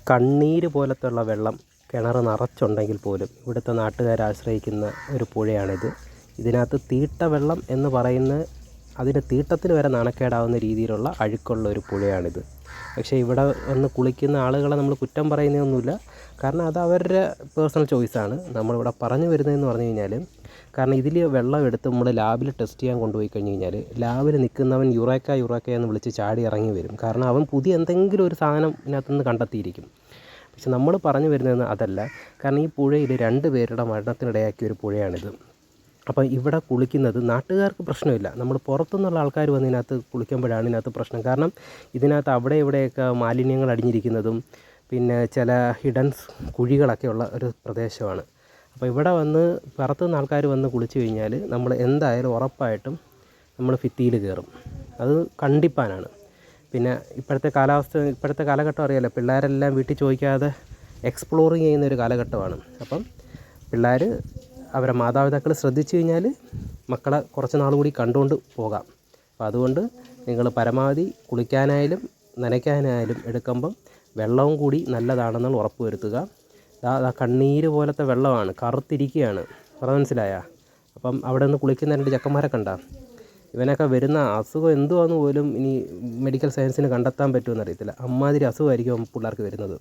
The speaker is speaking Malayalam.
കണ്ണീര് പോലത്തുള്ള വെള്ളം കിണർ നിറച്ചുണ്ടെങ്കിൽ പോലും ഇവിടുത്തെ നാട്ടുകാർ ആശ്രയിക്കുന്ന ഒരു പുഴയാണിത്. ഇതിനകത്ത് തീട്ട വെള്ളം എന്ന് പറയുന്ന അതിന് തീട്ടത്തിന് വരെ നാണക്കേടാവുന്ന രീതിയിലുള്ള അഴുക്കുള്ള ഒരു പുഴയാണിത്. പക്ഷേ ഇവിടെ വന്ന് കുളിക്കുന്ന ആളുകളെ നമ്മൾ കുറ്റം പറയുന്നതൊന്നുമില്ല. കാരണം അത് അവരുടെ പേഴ്സണൽ ചോയ്സാണ്. നമ്മളിവിടെ പറഞ്ഞു വരുന്നതെന്ന് പറഞ്ഞു കഴിഞ്ഞാൽ, കാരണം ഇതിൽ വെള്ളം എടുത്ത് നമ്മൾ ലാബിൽ ടെസ്റ്റ് ചെയ്യാൻ കൊണ്ടുപോയി കഴിഞ്ഞ് കഴിഞ്ഞാൽ ലാബിൽ നിൽക്കുന്നവൻ യുറേക്ക എന്ന് വിളിച്ച് ചാടി ഇറങ്ങി വരും. കാരണം അവൻ പുതിയ എന്തെങ്കിലും ഒരു സാധനം ഇതിനകത്തുനിന്ന് കണ്ടെത്തിയിരിക്കും. പക്ഷെ നമ്മൾ പറഞ്ഞു വരുന്നതെന്ന് അതല്ല. കാരണം ഈ പുഴയിൽ 2 പേരുടെ മരണത്തിനിടയാക്കിയ ഒരു പുഴയാണിത്. അപ്പോൾ ഇവിടെ കുളിക്കുന്നത് നാട്ടുകാർക്ക് പ്രശ്നമില്ല. നമ്മൾ പുറത്തുനിന്നുള്ള ആൾക്കാർ വന്ന് ഇതിനകത്ത് കുളിക്കുമ്പോഴാണ് ഇതിനകത്ത് പ്രശ്നം. കാരണം ഇതിനകത്ത് അവിടെ ഇവിടെയൊക്കെ മാലിന്യങ്ങൾ അടിഞ്ഞിരിക്കുന്നതും പിന്നെ ചില ഹിഡൻസ് കുഴികളൊക്കെ ഉള്ള ഒരു പ്രദേശമാണ്. അപ്പോൾ ഇവിടെ വന്ന് പുറത്തുനിന്ന് ആൾക്കാർ വന്ന് കുളിച്ച് കഴിഞ്ഞാൽ നമ്മൾ എന്തായാലും ഉറപ്പായിട്ടും നമ്മൾ ഭിത്തിയിൽ കയറും. അത് കണ്ടിപ്പാനാണ്. പിന്നെ ഇപ്പോഴത്തെ കാലഘട്ടം അറിയാമല്ലോ, പിള്ളേരെല്ലാം വീട്ടിൽ ചോദിക്കാതെ എക്സ്പ്ലോറിങ് ചെയ്യുന്ന ഒരു കാലഘട്ടമാണ്. അപ്പം പിള്ളേർ അവരെ മാതാപിതാക്കൾ ശ്രദ്ധിച്ചു കഴിഞ്ഞാൽ മക്കളെ കുറച്ച് നാൾ കൂടി കണ്ടുകൊണ്ട് പോകാം. അപ്പോൾ അതുകൊണ്ട് നിങ്ങൾ പരമാവധി കുളിക്കാനായാലും നനയ്ക്കാനായാലും എടുക്കുമ്പം വെള്ളവും കൂടി നല്ലതാണെന്നുള്ള ഉറപ്പ് വരുത്തുക. കണ്ണീര് പോലത്തെ വെള്ളമാണ്, കറുത്തിരിക്കുകയാണ്. മനസ്സിലായാ? അപ്പം അവിടെ നിന്ന് കുളിക്കുന്ന 2 ചെക്കന്മാരെ കണ്ട, ഇവനൊക്കെ വരുന്ന അസുഖം എന്തുവാന്ന് പോലും ഇനി മെഡിക്കൽ സയൻസിന് കണ്ടെത്താൻ പറ്റുമെന്നറിയത്തില്ല. അമ്മാതിരി അസുഖമായിരിക്കും പിള്ളേർക്ക് വരുന്നത്.